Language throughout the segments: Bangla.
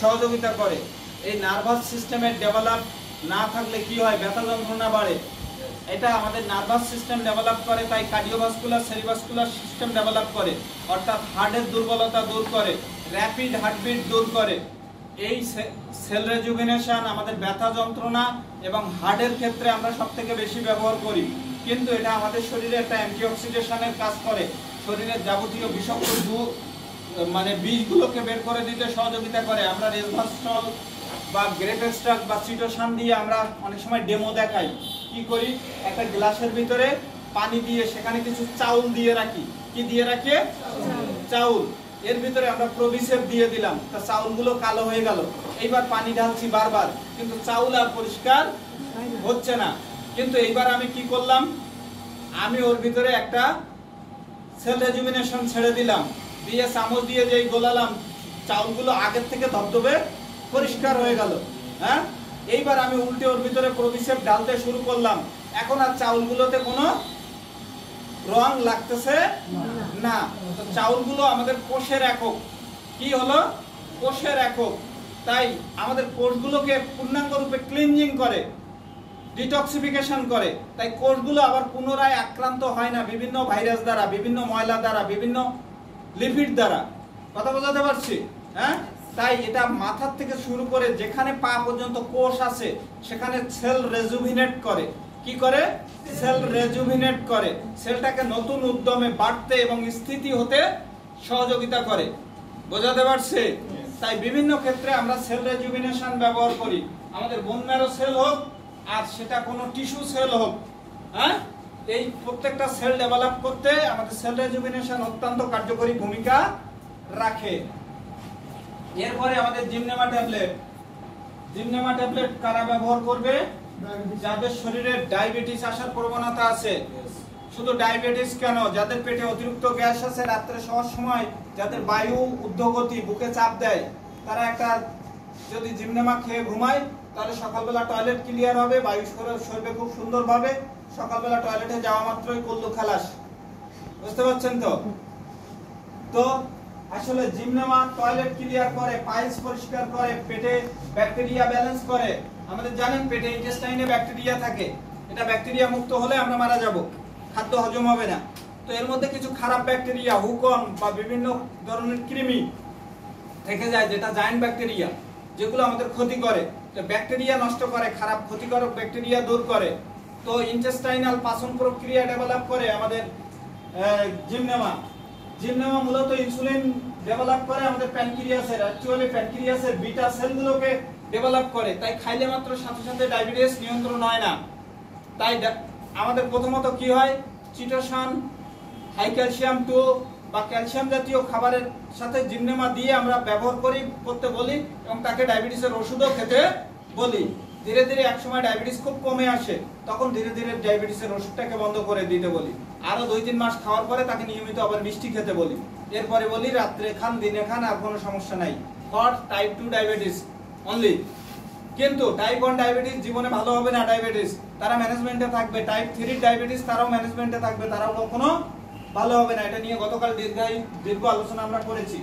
সহযোগিতা করে। এই নার্ভাস সিস্টেমের ডেভেলপ না থাকলে কি হয়, ব্যথা যন্ত্রণা বাড়ে। এটা আমাদের নার্ভাস সিস্টেম ডেভেলপ করে, তাই কার্ডিওভাস্কুলার সেরিভাস্কুলার সিস্টেম ডেভেলপ করে, অর্থাৎ হার্টের দুর্বলতা দূর করে, র্যাপিড হার্টবিট দূর করে। এই সেল রেজুভিনেশন আমাদের ব্যথা যন্ত্রণা এবং হার্টের ক্ষেত্রে আমরা সবথেকে বেশি ব্যবহার করি, কিন্তু এটা আমাদের শরীরে একটা অ্যান্টিঅক্সিডেশনের কাজ করে, শরীরের যাবতীয় বিষাক্ত বীজগুলোকে বের করে দিতে সহযোগিতা করে। আমরা রেসভাস্টল বা গ্রেপ এক্সট্রাক্ট বা চিটোসান দিয়ে আমরা অনেক সময় ডেমো দেখাই। কি করি, একটা গ্লাসের ভিতরে পানি দিয়ে সেখানে কিছু চাউল দিয়ে রাখি। কি দিয়ে রাখি? চাউল। এর ভিতরে আমরা প্রোভিসেপ দিয়ে দিলাম, তা চাউলগুলো কালো হয়ে গেল। এইবার পানি ঢালছি বারবার, কিন্তু চাউল আর পরিষ্কার হচ্ছে না। কিন্তু এইবার আমি কি করলাম, আমি ওর ভিতরে একটা সেল রেজুভিনেশন ছেড়ে দিলাম, দিয়ে চামচ দিয়ে যেই গোলালাম, চাউলগুলো আগের থেকে ধবধবে পরিষ্কার হয়ে গেল। হ্যাঁ, এইবার আমি উল্টে ওর ভিতরে প্রোভিসেপ ঢালতে শুরু করলাম, এখন আর চাউলগুলোতে কোনো রং লাগতেছে না। তো চাউলগুলো আমাদের কোষের একক। কি হলো? কোষের একক। তাই আমাদের কোষগুলোকে পূর্ণাঙ্গ রূপে ক্লিনজিং করে, ডিটক্সিফিকেশন করে। তাই কোষগুলো আবার পুনরায় আক্রান্ত হয় না বিভিন্ন ভাইরাস দ্বারা, বিভিন্ন ময়লা দ্বারা, বিভিন্ন লিপিড দ্বারা। কথা বোঝাতে পারছি? হ্যাঁ, তাই এটা মাথার থেকে শুরু করে যেখানে পা পর্যন্ত কোষ আছে সেখানে সেল রেজুভিনেট করে। কি করে? সেল রেজুভিনেট করে, সেলটাকে নতুন উদ্যমে বাড়তে এবং স্থিতি হতে সহযোগিতা করে। বোঝাতে পারছে? তাই বিভিন্ন ক্ষেত্রে আমরা সেল রেজুভিনেশন ব্যবহার করি, আমাদের বোন ম্যারো সেল হোক আর সেটা কোনো টিস্যু সেল হোক। হ্যাঁ, এই প্রত্যেকটা সেল ডেভেলপ করতে আমাদের সেল রেজুভিনেশন অত্যন্ত কার্যকরী ভূমিকা রাখে। এরপরে আমাদের জিমনেমা ট্যাবলেট। জিমনেমা ট্যাবলেট কারা ব্যবহার করবে? যাদের শরীরে ডায়াবেটিস আসার প্রবণতা আছে। শুধু ডায়াবেটিস কেন, যাদের পেটে অতিরিক্ত গ্যাস আছে, রাত্রে শোয়ার সময় যাদের বায়ু ঊর্ধ্বগতি, বুকে চাপ দেয়, তারা একটা যদি জিমনেমা খেয়ে ঘুমায় তাহলে সকালবেলা টয়লেট ক্লিয়ার হবে, বায়ু সরবে খুব সুন্দরভাবে। সকালবেলা টয়লেটে যাওয়া মাত্রই কুল্লু খালাস। বুঝতে পারছেন তো? তো আসলে জিমনেমা টয়লেট ক্লিয়ার করে, পাইলস পরিষ্কার করে, পেটে ব্যাকটেরিয়া ব্যালেন্স করে। আমাদের জানেন পেটে ইন্টেস্টাইনে ব্যাকটেরিয়া থাকে, এটা ব্যাকটেরিয়া মুক্ত হলে আমরা মারা যাব, খাদ্য হজম হবে না। তো এর মধ্যে কিছু খারাপ ব্যাকটেরিয়া, হুকন বা বিভিন্ন ধরনের কৃমি থেকে যায়, যেটা জায়ান্ট ব্যাকটেরিয়া, যেগুলো আমাদের ক্ষতি করে। তো ব্যাকটেরিয়া নষ্ট করে, খারাপ ক্ষতিকারক ব্যাকটেরিয়া দূর করে। তো ইন্টেস্টাইনাল পাচন প্রক্রিয়া ডেভেলপ করে আমাদের জিমনেমা। জিমনেমা মূলত ইনসুলিন ডেভেলপ করে আমাদের প্যানক্রিয়াসের, অ্যাকচুয়ালি প্যানক্রিয়াসের বিটা সেলগুলোকে ডেভেলপ করে। তাই খাইলে মাত্র সাথে সাথে ডায়াবেটিস নিয়ন্ত্রণ হয় না। তাই আমাদের প্রথমত কি হয়, চিটোসান, হাই ক্যালসিয়াম 2 বা ক্যালসিয়াম জাতীয় খাবারের সাথে জিমনেমা দিয়ে আমরা ব্যবহার করতে বলি এবং তাকে ডায়াবেটিসের ওষুধও খেতে বলি। ধীরে ধীরে একসময় ডায়াবেটিস খুব কমে আসে, তখন ধীরে ধীরে ডায়াবেটিসের ওষুধটাকে বন্ধ করে দিতে বলি। আরো 2-3 মাস খাওয়ার পরে তাকে নিয়মিত আবার মিষ্টি খেতে বলি। এরপরে বলি রাত্রে খান, দিনে খান, আর কোনো সমস্যা নাই। For type 2 diabetes only. কিন্তু টাইপ 1 ডায়াবেটিস জীবনে ভালো হবে না, ডায়াবেটিস তারা ম্যানেজমেন্টে থাকবে। টাইপ 3 ডায়াবেটিস তারাও ম্যানেজমেন্টে থাকবে, তারাও কখনো ভালো হবে না। এটা নিয়ে গতকাল দীর্ঘ আলোচনা আমরা করেছি।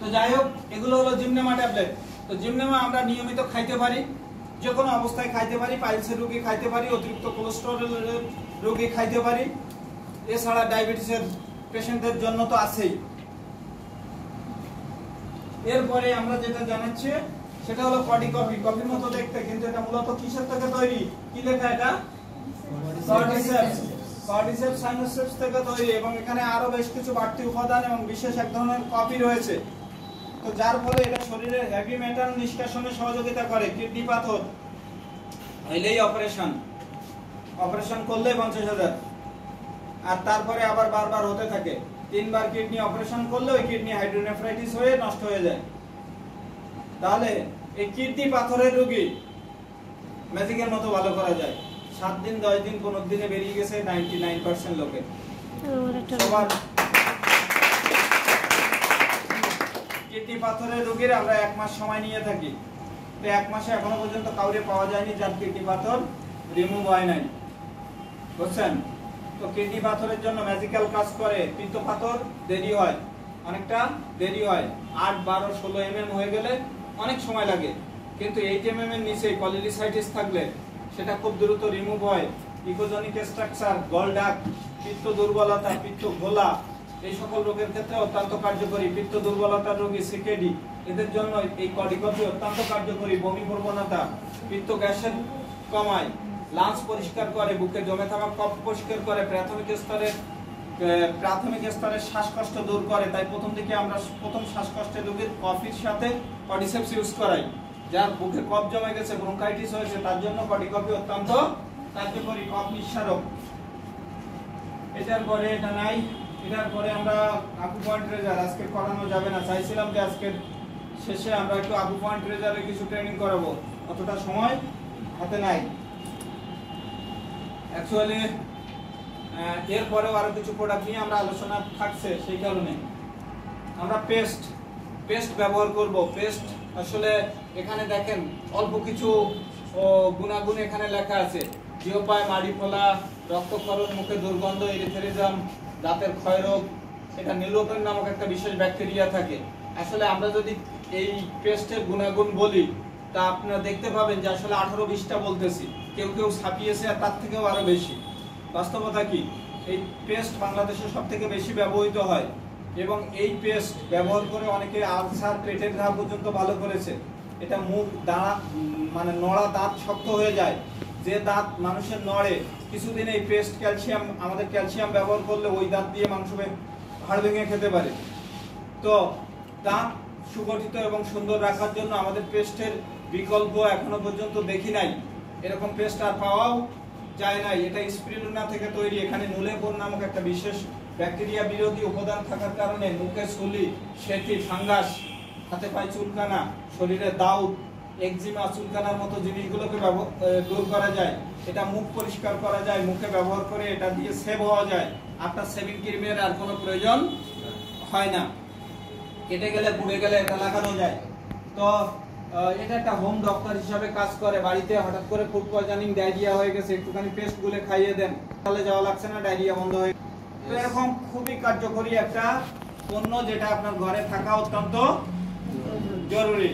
তো যাই হোক, এগুলো হলো জিমনেমা ট্যাবলেট। তো জিমনেমা আমরা নিয়মিত খাইতে পারি, যে কোনো অবস্থায় খাইতে পারি। পাইলসের রোগী খাইতে পারি, অতিরিক্ত কোলেস্টেরলের রোগী খাইতে পারি, এছাড়া ডায়াবেটিসের পেশেন্টদের জন্য তো আছেই। এরপরে আমরা যেটা জানাচ্ছি সেটা হলো কডি কফি। কফির মতো দেখতে, কিন্তু এটা মূলত কিসের থেকে তৈরি? কি লেখা এটা? কর্ডিসেপস। কর্ডিসেপস সাইনোসেপস থেকে তৈরি, এবং এখানে আরো বেশ কিছু বাড়তি উপাদান এবং বিশেষ এক ধরনের কফি রয়েছে। তো যার ফলে এটা শরীরের হেভি মেটাল নিষ্কাশনে সহযোগিতা করে। কিডনি পাথর হইলেই অপারেশন করলে 50,000, আর তারপরে আবার বারবার হতে থাকে। 3 বার কিডনি অপারেশন করলে ওই কিডনি হাইড্রোনেফ্রাইটিস হয়ে নষ্ট হয়ে যায়। তাহলে এই কিডনি পাথরের রোগী ম্যাজিকের মতো ভালো করা যায়। 7 দিন 10 দিন 15 দিনে বেরিয়ে গেছে 99% লোকে। সবার কিডনি পাথরের রোগীর আমরা 1 মাস সময় নিয়ে থাকি। তো 1 মাসে এখনো পর্যন্ত কাউরে পাওয়া যায়নি যার কিডনি পাথর রিমুভ হয় নাই। বুঝছেন? তো কিডনি পাথরের জন্য ম্যাজিক্যাল কাজ করে। পিত্ত পাথর দেরি হয়, অনেকটা দেরি হয়। 8, 12, 16 mm হয়ে গেলে অনেক সময় লাগে, কিন্তু 8 mm এর নিচে কলিলিসাইটিস থাকলে সেটা খুব দ্রুত রিমুভ হয়। ইকোজনিক স্ট্রাকচার, গলডাক, পিত্ত দুর্বলতা, পিত্ত ঘোলা, এই সকল রোগের ক্ষেত্রে অত্যন্ত কার্যকরী। পিত্ত দুর্বলতার রোগী, সিকেডি, এদের জন্য এই কডিকপি অত্যন্ত কার্যকরী। বমি প্রবণতা, পিত্ত গ্যাসের কমায়, লাঞ্চ পরিষ্কার করে, বুকে জমে থাকা কফ পরিষ্কার করে, প্রাথমিক স্তরের শ্বাসকষ্ট দূর করে। তাই প্রথম দিকে আমরা প্রথম শ্বাসকষ্টের রোগীর কফির সাথে কর্ডিসেপস ইউজ করাই। যার বুকে কফ জমে গেছে, ব্রঙ্কাইটিস হয়েছে, তার জন্য কর্ডিকপি অত্যন্ত কার্যকরী কফ নিঃসারক। এটার পরে এটা নাই। এটার পরে আমরা আকুপয়েন্ট রেজার আজকে করানো যাবে না, চাইছিলাম যে আজকের শেষে আমরা একটু আকুপয়েন্ট রেজারে কিছু ট্রেনিং করাবো, অতটা সময় হাতে নাই অ্যাকচুয়ালি। এরপরেও আরো কিছু প্রোডাক্ট নিয়ে আমরা আলোচনা থাকছে, সেই কারণে আমরা পেস্ট ব্যবহার করব। পেস্ট আসলে এখানে দেখেন অল্প কিছু গুণাগুণ এখানে লেখা আছে। জিওপায়, মাড়ি ফোলা, রক্তক্ষরণ, মুখে দুর্গন্ধ, এরিথ্রিজম, দাঁতের ক্ষয়রোগ, এটা নীলোপেন নামক একটা বিশেষ ব্যাকটেরিয়া থাকে। আসলে আমরা যদি এই পেস্টের গুণাগুণ বলি তা আপনারা দেখতে পাবেন যে আসলে 18-20টা বলতেছি, কেউ ছাপিয়েছে আর তার থেকেও আরো বেশি। বাস্তবতা কি, এই পেস্ট বাংলাদেশে সবথেকে বেশি ব্যবহৃত হয় এবং এই পেস্ট ব্যবহার করে অনেকে আলসার, পেটের ঘা পর্যন্ত ভালো করেছে। এটা মুখ, দাঁত, মানে নড়া দাঁত শক্ত হয়ে যায়। যে দাঁত মানুষের নড়ে, কিছুদিন এই পেস্ট আমাদের ক্যালসিয়াম ব্যবহার করলে ওই দাঁত দিয়ে মাংস হাড় ভেঙে খেতে পারে। তো দাঁত সুগঠিত এবং সুন্দর রাখার জন্য আমাদের পেস্টের বিকল্প এখনো পর্যন্ত দেখি নাই। এরকম পেস্ট আর পাওয়াও যায় নাই। এটা স্পিরুলিনা থেকে তৈরি। এখানে নুলেবোন নামক একটা বিশেষ ব্যাকটেরিয়া বিরোধী উপাদান থাকার কারণে মুখে সুলি, সেতি, ফাঙ্গাস, হাতে পায়ে চুলকানা, শরীরে দাউদ, একজিমা, চুলকানার মতো জিনিসগুলোকে দূর করা যায়। এটা মুখ পরিষ্কার করা যায়, মুখে ব্যবহার করে এটা দিয়ে সেভ হওয়া যায়। আপনার সেভিং ক্রিমের আর কোনো প্রয়োজন হয় না। কেটে গেলে, পুড়ে গেলে এটা লাগানো যায়। তো এটা একটা হোম ডক্টর হিসাবে কাজ করে। বাড়িতে হঠাৎ করে ফুড পয়জনিং, ডায়রিয়া হয়ে গেছে, একটুখানি পেস্ট গুলে খাইয়ে দেন, তাহলে যাওয়া লাগছে না, ডায়রিয়া বন্ধ হয়ে। তো এরকম খুবই কার্যকরী একটা পণ্য যেটা আপনার ঘরে থাকা অত্যন্ত জরুরি।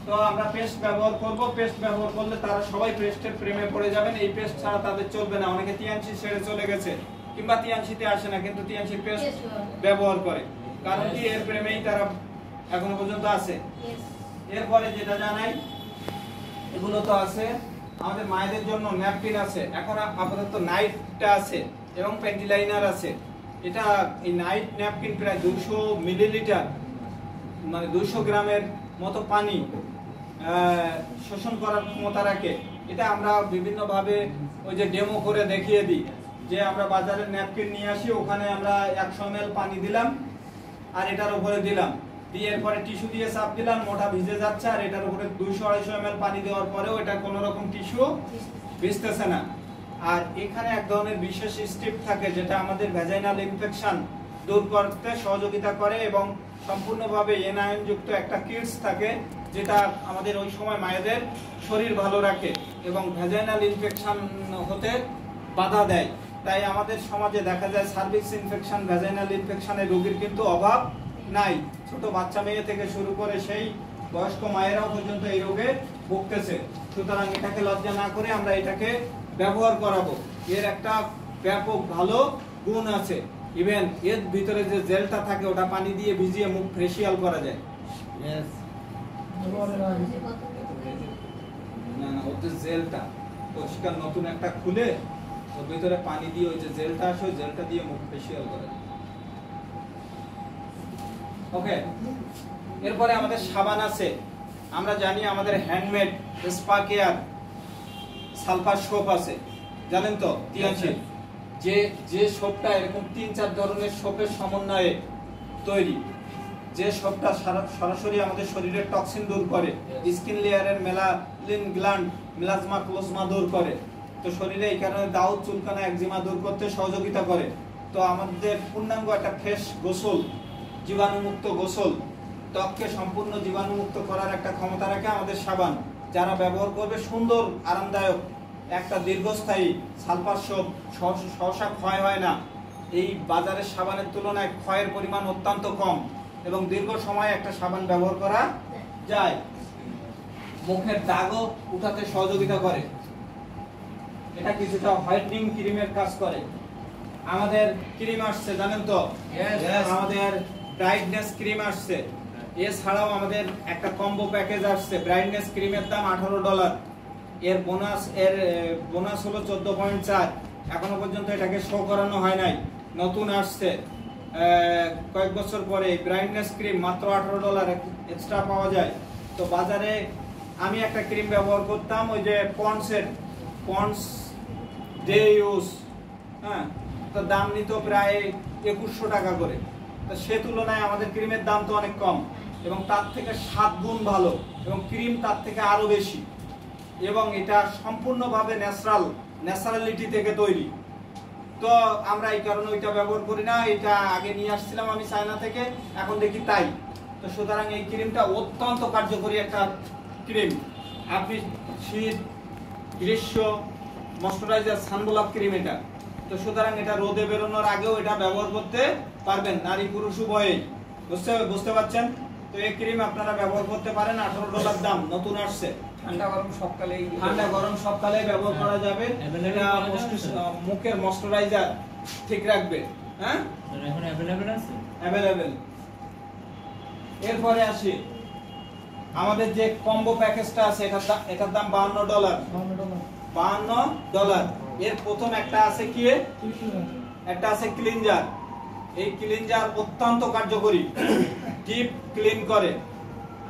তো আমরা পেস্ট ব্যবহার করব। পেস্ট ব্যবহার করলে তারা সবাই পেস্টের প্রেমে পড়ে যাবেন। এই পেস্ট ছাড়া তাদের চলবে না। অনেকে তিয়ানসি ছেড়ে চলে গেছে কিংবা তিয়ানসিতে আসে না, কিন্তু তিয়ানসির পেস্ট ব্যবহার করে, কারণ কি এর প্রেমেই তারা এখনো পর্যন্ত আছে। এরপরে যেটা জানাই, এগুলো তো আছে। আমাদের মায়েদের জন্য ন্যাপকিন আছে, এখন আপাতত নাইটটা আছে এবং প্যান্টি লাইনার আছে। এটা এই নাইট ন্যাপকিন প্রায় 200 মিলিলিটার, মানে 200 গ্রামের মতো পানি শোষণ করার ক্ষমতা রাখে। এটা আমরা বিভিন্নভাবে ওই যে ডেমো করে দেখিয়ে দিই, যে আমরা বাজারের ন্যাপকিন নিয়ে আসি, ওখানে আমরা 100 ml পানি দিলাম আর এটার উপরে দিলাম, দিয়ে এরপরে টিস্যু দিয়ে চাপ দিলাম, মোটা ভিজে যাচ্ছে, আর এটার উপরে 200-250 ml পানি দেওয়ার পরেও এটা কোনো রকম টিস্যু ভিজতেছে না। আর এখানে এক ধরনের বিশেষ স্ট্রিপ থাকে যেটা আমাদের ভ্যাজাইনাল ইনফেকশন দূর করতে সহযোগিতা করে, এবং সম্পূর্ণভাবে এনায়ন যুক্ত একটা কিটস থাকে যেটা আমাদের ওই সময় মায়েদের শরীর ভালো রাখে এবং ভ্যাজাইনাল ইনফেকশন হতে বাধা দেয়। তাই আমাদের সমাজে দেখা যায় সার্ভিক্স ইনফেকশন, ভ্যাজাইনাল ইনফেকশনের রোগীর কিন্তু অভাব নাই। ছোট বাচ্চা মেয়ে থেকে শুরু করে সেই বয়স্ক মায়েরাও পর্যন্ত এই রোগে ভুগতেছে। সুতরাং এটাকে লজ্জা না করে আমরা এটাকে ব্যবহার করাবো। এর একটা ব্যাপক ভালো গুণ আছে। ইভেন এর ভিতরে যে জেলটা থাকে ওটা পানি দিয়ে ভিজিয়ে মুখ ফেসিয়াল করা যায়। না না, ওর যে জেলটা পরিষ্কার নতুন একটা খুলে ওর ভিতরে পানি দিয়ে ওই যে জেলটা আসে, ওই জেলটা দিয়ে মুখ ফেসিয়াল করা যায়। ওকে, এরপরে আমাদের সাবান আছে। আমরা জানি আমাদের handmade spa care sulphur soap আছে, জানেন তো তিয়ানসি? যে সোপটা এরকম 3-4 ধরনের সোপের সমন্বয়ে তৈরি, যে সোপটা সরাসরি আমাদের শরীরের টক্সিন দূর করে, স্কিন লেয়ারের মেলানিন গ্ল্যান্ড, মেলাজমা, ক্লোজমা দূর করে। তো শরীরে এই কারণে দাউদ, চুলকানা, একজিমা দূর করতে সহযোগিতা করে। তো আমাদের পূর্ণাঙ্গ একটা ফ্রেশ গোসল, জীবাণুমুক্ত গোসল, ত্বককে সম্পূর্ণ জীবাণুমুক্ত করার একটা ক্ষমতা রাখে আমাদের সাবান। যারা ব্যবহার করবে সুন্দর, আরামদায়ক, একটা দীর্ঘস্থায়ী সালফার সোপ, সহসা ক্ষয় হয় না। এই বাজারের সাবানের তুলনায় ক্ষয়ের পরিমাণ অত্যন্ত কম। এবং দীর্ঘ সময় একটা সাবান ব্যবহার করা যায়। মুখের দাগও উঠাতে সহযোগিতা করে। এটা কিছুটা হোয়াইটনিং ক্রিমের কাজ করে। আমাদের ক্রিম আসছে জানেন তো, আমাদের ব্রাইটনেস ক্রিম আসছে। এছাড়াও আমাদের একটা কম্বো প্যাকেজ আসছে। ব্রাইটনেস ক্রিমের দাম $18, এর বোনাস হলো 14.4। এখনো পর্যন্ত এটাকে শো করানো হয় নাই, নতুন আসছে কয়েক বছর পরে। ব্রাইটনেস ক্রিম মাত্র $18 এক্সট্রা পাওয়া যায়। তো বাজারে আমি একটা ক্রিম ব্যবহার করতাম, ওই যে পন্ডস ডে ইউজ, হ্যাঁ, তো দাম নিত প্রায় 2100 টাকা করে। তো সে তুলনায় আমাদের ক্রিমের দাম তো অনেক কম, এবং তার থেকে 7 গুণ ভালো, এবং ক্রিম তার থেকে আরো বেশি, এবং এটা সম্পূর্ণভাবে ন্যাচারালিটি থেকে তৈরি। তো আমরা এই কারণে ওইটা ব্যবহার করি না। এটা আগে নিয়ে আসছিলাম আমি চায়না থেকে, এখন দেখি তাই। তো সুতরাং এই ক্রিমটা অত্যন্ত কার্যকরী একটা ক্রিম। আপনি শীত, গ্রীষ্ম, ময়শ্চারাইজার, সানব্লক ক্রিম এটা। তো সুতরাং এটা রোদে বেরোনোর আগেও এটা ব্যবহার করতে পারবেন, নারী পুরুষ উভয়েই। বুঝতে পারছেন? তো এই ক্রিম আপনারা ব্যবহার করতে পারেন। $18 দাম, নতুন আসছে। ঠান্ডা গরম সবকালে ব্যবহার করা যাবে। এটা মুখের ময়শ্চারাইজার ঠিক রাখবে। হ্যাঁ, এখন अवेलेबल। এরপরে আসি আমাদের যে কম্বো প্যাকেজটা আছে, এটার দাম $52। এর প্রথম একটা আছে কি, একটা আছে ক্লিনজার। এই ক্লিনজার অত্যন্ত কার্যকরী, ডিপ ক্লিন করে।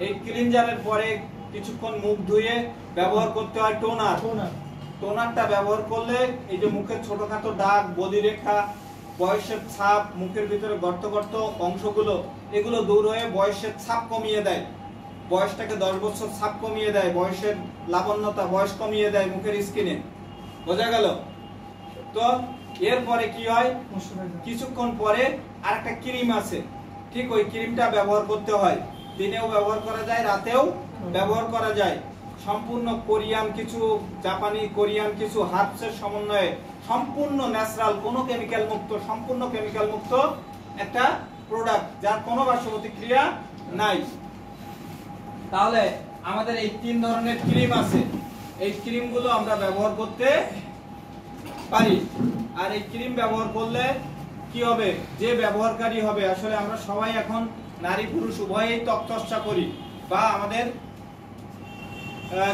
এই ক্লিনজারের পরে কিছুক্ষণ মুখ ধুয়ে ব্যবহার করতে হয় টোনারটা ব্যবহার করলে এই যে মুখের ছোটখাটো দাগ, বলিরেখা, বয়সের ছাপ, মুখের ভিতরে গর্ত অংশগুলো, এগুলো দূর হয়ে বয়সের ছাপ কমিয়ে দেয়। বয়সটাকে 10 বছর ছাপ কমিয়ে দেয়, বয়সের লাবণ্যতা, বয়স কমিয়ে দেয় মুখের স্কিনে। বোঝা গেল? তো এরপরে কি হয়, কিছুক্ষণ পরে আরেকটা ক্রিম আছে, ঠিক ওই ক্রিমটা ব্যবহার করতে হয়। দিনেও ব্যবহার করা যায়, রাতেও ব্যবহার করা যায়। সম্পূর্ণ জাপানি কোরিয়ান কিছু হার্বসের সমন্বয়ে সম্পূর্ণ ন্যাচারাল, কোনো কেমিক্যাল মুক্ত, সম্পূর্ণ কেমিক্যাল মুক্ত একটা প্রোডাক্ট, যার কোনো পার্শ্বপ্রতিক্রিয়া নাই। তাহলে আমাদের এই 3 ধরনের ক্রিম আছে। এই ক্রিমগুলো আমরা ব্যবহার করতে পারি। আর এই ক্রিম ব্যবহার করলে কি হবে, যে ব্যবহারকারী হবে, আসলে আমরা সবাই এখন নারী পুরুষ উভয়েই ত্বক চর্চা করি বা আমাদের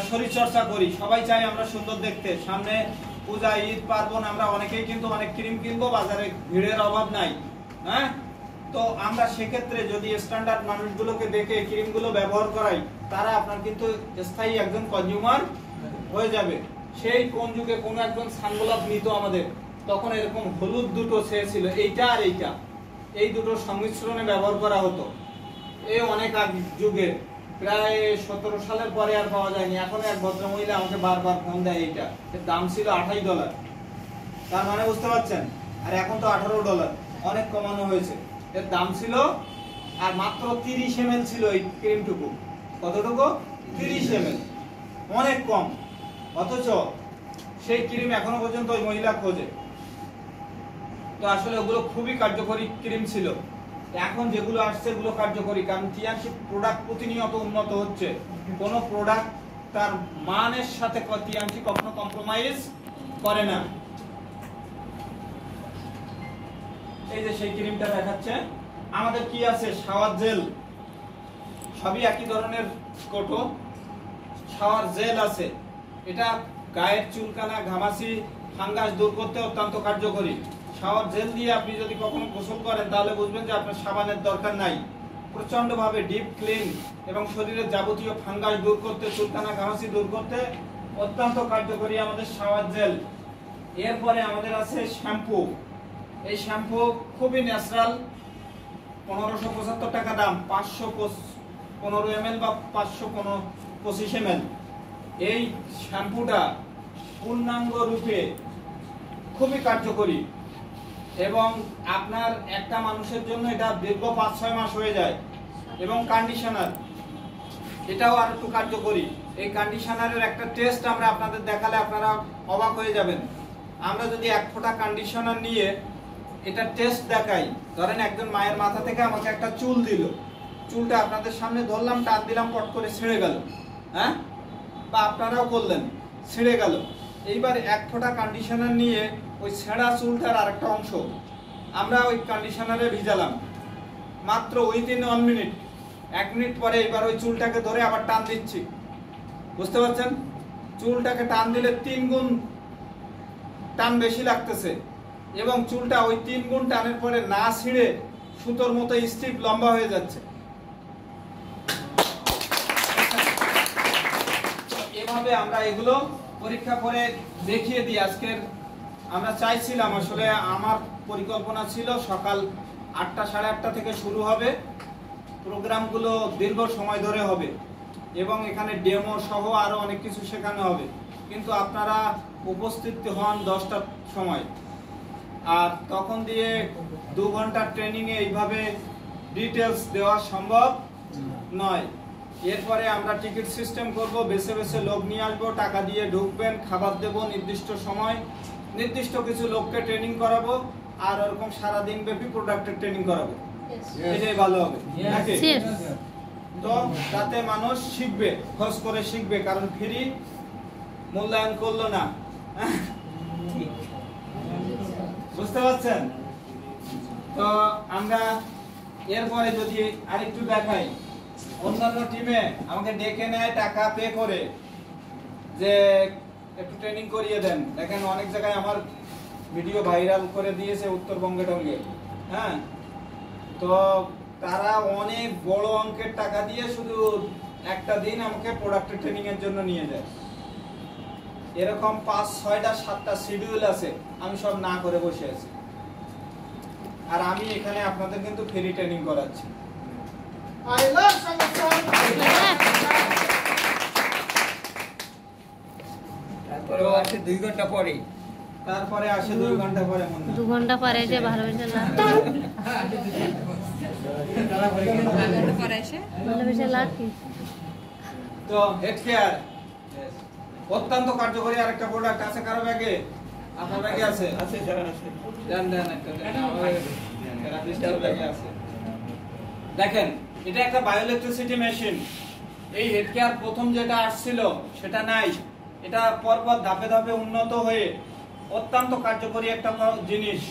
শরীর চর্চা করি। সবাই চাই আমরা সুন্দর দেখতে। সামনে পূজা, ঈদ, পার্বণ, আমরা অনেকেই কিন্তু অনেক ক্রিম কিনবো, বাজারে ভিড়ের অভাব নাই। হ্যাঁ, তো আমরা সেক্ষেত্রে যদি স্ট্যান্ডার্ড মানুষগুলোকে দেখে ক্রিমগুলো ব্যবহার করাই, তারা আপনার কিন্তু স্থায়ী একজন কনজিউমার হয়ে যাবে। সেই কোন যুগে কোন একজন সানগ্লাস নিত আমাদের, তখন এরকম হলুদ দুটো ছিল, এইটা আর এইটা, এই দুটো সংমিশ্রণে ব্যবহার করা হতো। এই অনেক আগে যুগে, প্রায় 17 সালের পরে আর পাওয়া যায়নি। এখন এক ভদ্রমহিলা আমাকে বারবার ফোন দেয়, এইটা এর দাম ছিল $28। তার মানে বুঝতে পারছেন? আর এখন তো $18, অনেক কমানো হয়েছে। এর দাম ছিল, আর মাত্র 30 ml ছিল এই ক্রিমটুকু। কতটুকু? 30 ml, অনেক কম। অথচ সেই ক্রিম এখনো পর্যন্ত ওই মহিলা খোঁজে। তো আসলে ওগুলো খুবই কার্যকরী ক্রিম ছিল। এখন যেগুলো আসছে এগুলো কার্যকরী, কারণ টিএনসি প্রোডাক্ট প্রতিনিয়ত উন্নত হচ্ছে। কোন প্রোডাক্ট তার মানের সাথে টিএনসি কখনো কম্প্রোমাইজ করে না। এই যে সেই ক্রিমটা দেখাচ্ছে। আমাদের কি আছে, শাওয়ার জেল, সবই একই ধরনের কোটো। শাওয়ার জেল আছে, এটা গায়ের চুলকানা, ঘামাচি, ফাঙ্গাস দূর করতে অত্যন্ত কার্যকরী। শাওয়ার জেল দিয়ে আপনি যদি কখনো গোসল করেন, তাহলে বুঝবেন যে আপনার সাবানের দরকার নাই। প্রচন্ড ভাবে ডিপ ক্লিন এবং শরীরের যাবতীয় ফাঙ্গাস দূর করতে, চুলকানা, ঘামাচি দূর করতে অত্যন্ত কার্যকরী আমাদের শাওয়ার জেল। এরপরে আমাদের আছে শ্যাম্পু। এই শ্যাম্পু খুবই ন্যাচারাল, 1575 টাকা দাম, 515 ml বা 525 ml। এই শ্যাম্পুটা পূর্ণাঙ্গ রূপে খুবই কার্যকরী, এবং আপনার একটা মানুষের জন্য এটা দীর্ঘ 5-6 মাস হয়ে যায়। এবং কন্ডিশনার, এটাও আর একটু কার্যকরী। এই কন্ডিশনারের একটা টেস্ট আমরা আপনাদের দেখালে আপনারা অবাক হয়ে যাবেন। আমরা যদি 1 ফোঁটা কন্ডিশনার নিয়ে এটা টেস্ট দেখাই, ধরেন একজন মায়ের মাথা থেকে আমাকে একটা চুল দিল, চুলটা আপনাদের সামনে ধরলাম, টান দিলাম, পট করে ছিঁড়ে গেল, হ্যাঁ, বা আপনারাও করলেন, ছিঁড়ে গেল। এইবার এক ফোঁটা কন্ডিশনার নিয়ে ওই ছেঁড়া চুলটার আরেকটা অংশ আমরা ওই কন্ডিশনারে ভিজালাম, মাত্র উইদিন 1 মিনিট, 1 মিনিট পরে এবার ওই চুলটাকে ধরে আবার টান দিচ্ছি, বুঝতে পারছেন? চুলটাকে টান দিলে 3 গুণ টান বেশি লাগতেছে, এবং চুলটা ওই 3 গুণ টানের পরে না ছিঁড়ে সুতোর মতো স্ট্রিপ লম্বা হয়ে যাচ্ছে। এভাবে আমরা এগুলো পরীক্ষা করে দেখিয়ে দিই। আজকের আমরা চাইছিলাম, আসলে আমার পরিকল্পনা ছিল সকাল 8টা সাড়ে 8টা থেকে শুরু হবে, প্রোগ্রামগুলো দীর্ঘ সময় ধরে হবে এবং এখানে ডেমো সহ আরো অনেক কিছু শেখানো হবে, কিন্তু আপনারা উপস্থিত হন 10টার সময়, আর তখন দিয়ে 2 ঘন্টার ট্রেনিংয়ে এইভাবে ডিটেলস দেওয়া সম্ভব নয়। এরপরে আমরা টিকিট সিস্টেম করব, বেছে বেছে লোক নিয়ে আসবো, টাকা দিয়ে ঢুকবেন, খাবার দেব নির্দিষ্ট সময়, নির্দিষ্ট কিছু লোককে ট্রেনিং করাবো, আর ওরকম সারাদিন ব্যাপী প্রোডাক্টের ট্রেনিং করাবো। এটাই ভালো হবে নাকি? তো যাতে মানুষ শিখবে, খরচ করে শিখবে, কারণ ফ্রি মূল্যায়ন করলো না, বুঝতে পারছেন? তো আমরা এরপরে যদি আরেকটু দেখাই, অন্যান্য টিমে আমাকে ডেকে নেয় টাকা পে করে যে একটু ট্রেনিং করিয়ে দেন। দেখেন অনেক জায়গায় আমার ভিডিও ভাইরাল করে দিয়েছে উত্তরবঙ্গে টঙ্গে, হ্যাঁ, তো তারা অনেক বড় অঙ্কের টাকা দিয়ে শুধু একটা দিন আমাকে প্রোডাক্টের ট্রেনিং এর জন্য নিয়ে যায়। এরকম 5, 6টা 7টা শিডিউল আছে, আমি সব না করে বসে আছি, আর আমি এখানে আপনাদের কিন্তু ফ্রি ট্রেনিং করাচ্ছি। তারপরে আসে 2 ঘন্টা পরে, তারপরে আসে 2 ঘন্টা পরে, 2 ঘন্টা পরে যে ভালোবেসে লাকি। তো হেড কেয়ার অত্যন্ত কার্যকরী আরেকটা প্রোডাক্ট আছে কারো ব্যাগে? আপনার ব্যাগে আছে? আছে যারা আছে দেন দেন একটা দেন, আমার থেরাপিস্টের ব্যাগে আছে। দেখেন এটা একটা বায়োইলেকট্রিসিটি মেশিন। এই হেড কেয়ার প্রথম যেটা আসছিল সেটা নাই, এটা পরপর ধাপে ধাপে উন্নত হয়ে অত্যন্ত কার্যকরী একটা জিনিস,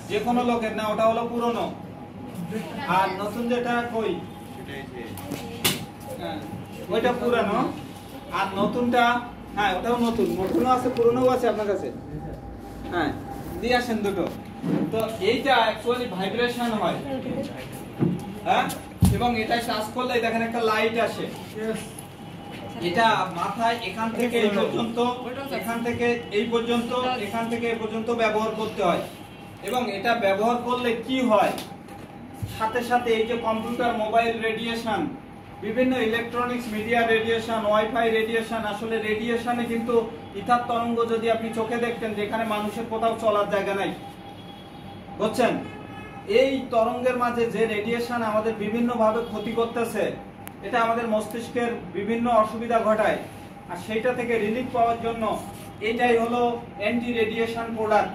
যে কোনো লোকের না। ওটা হলো পুরনো, আর নতুন যেটা কই ওইটা পুরানো, আর নতুনটা, হ্যাঁ ওটাও নতুন, নতুনও আছে পুরনোও আছে আপনার কাছে, হ্যাঁ দিয়ে আসেন দুটো। তো এইটা অ্যাকচুয়ালি ভাইব্রেশন হয়, হ্যাঁ, এবং এটা টাচ করলে দেখেন একটা লাইট আসে। এটা মাথায় এখান থেকে এই পর্যন্ত, এখান থেকে এই পর্যন্ত, এখান থেকে এই পর্যন্ত ব্যবহার করতে হয়। এবং এটা ব্যবহার করলে কি হয়, সাথে সাথে এই যে কম্পিউটার, মোবাইল রেডিয়েশন, বিভিন্ন electronics media radiation, wifi radiation, আসলে রেডিয়েশনে কিন্তু ইথার তরঙ্গ যদি আপনি চোখে দেখতেন, যেখানে মানুষের কোথাও চলার জায়গা নাই, বুঝছেন, এই তরঙ্গের মাঝে যে রেডিয়েশন আমাদের বিভিন্ন ভাবে ক্ষতি করতেছে, এটা আমাদের মস্তিষ্কের বিভিন্ন অসুবিধা ঘটায়, আর সেইটা থেকে রিলিফ পাওয়ার জন্য এটাই হলো অ্যান্টি রেডিয়েশন প্রোডাক্ট।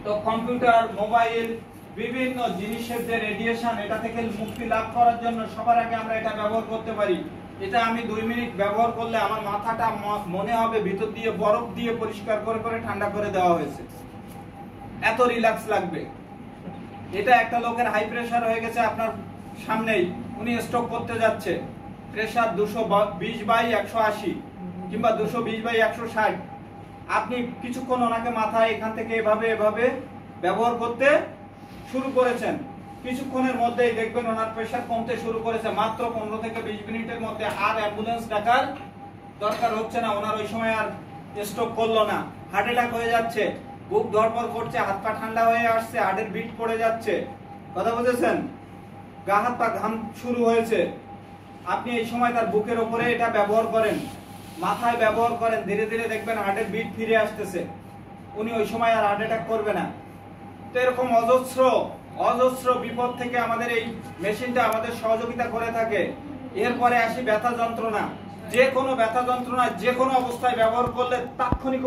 তো কম্পিউটার, মোবাইল, বিভিন্ন জিনিসের যে রেডিয়েশন, এটা থেকে মুক্তি লাভ করার জন্য সবার আগে আমরা এটা ব্যবহার করতে পারি। এটা আমি 2 মিনিট ব্যবহার করলে আমার মাথাটা মনে হবে ভিতর দিয়ে বরফ দিয়ে পরিষ্কার করে করে ঠান্ডা করে দেওয়া হয়েছে, এত রিল্যাক্স লাগবে। এটা একটা লোকের হাই প্রেসার হয়ে গেছে আপনার সামনেই, উনি স্ট্রোক করতে যাচ্ছে, প্রেসার 220/180 কিংবা 220/160, আপনি কিছুক্ষণ ওনাকে মাথায় এখান থেকে এভাবে এভাবে ব্যবহার করতে শুরু করেছেন, কিছুক্ষণের মধ্যেই দেখবেন ওনার প্রেসার কমতে শুরু করেছে। মাত্র 15 থেকে 20 মিনিটের মধ্যে আর অ্যাম্বুলেন্স ডাকার দরকার হচ্ছে না, ওনার ওই সময় আর স্ট্রোক করলো না। হার্ট অ্যাটাক হয়ে যাচ্ছে, বুক ধড়ফড় করছে, হাত পা ঠান্ডা হয়ে আসছে, হার্টের বিট পড়ে যাচ্ছে, কথা বুঝেছেন, গা হাত পা ঘাম শুরু হয়েছে, আপনি এই সময় তার বুকের ওপরে এটা ব্যবহার করেন, মাথায় ব্যবহার করেন, ধীরে ধীরে দেখবেন হার্টের বিট ফিরে আসতেছে, উনি ওই সময় আর হার্ট অ্যাটাক করবে না। তো এরকম অজস্র অজস্র বিপদ থেকে আমাদের এই মেশিনটা আমাদের সহযোগিতা করে থাকে। এরপরে আসি ব্যথা যন্ত্রণা। যে কোনো ব্যথা যন্ত্রণা যে কোনো অবস্থায় ব্যবহার করলে তাৎক্ষণিক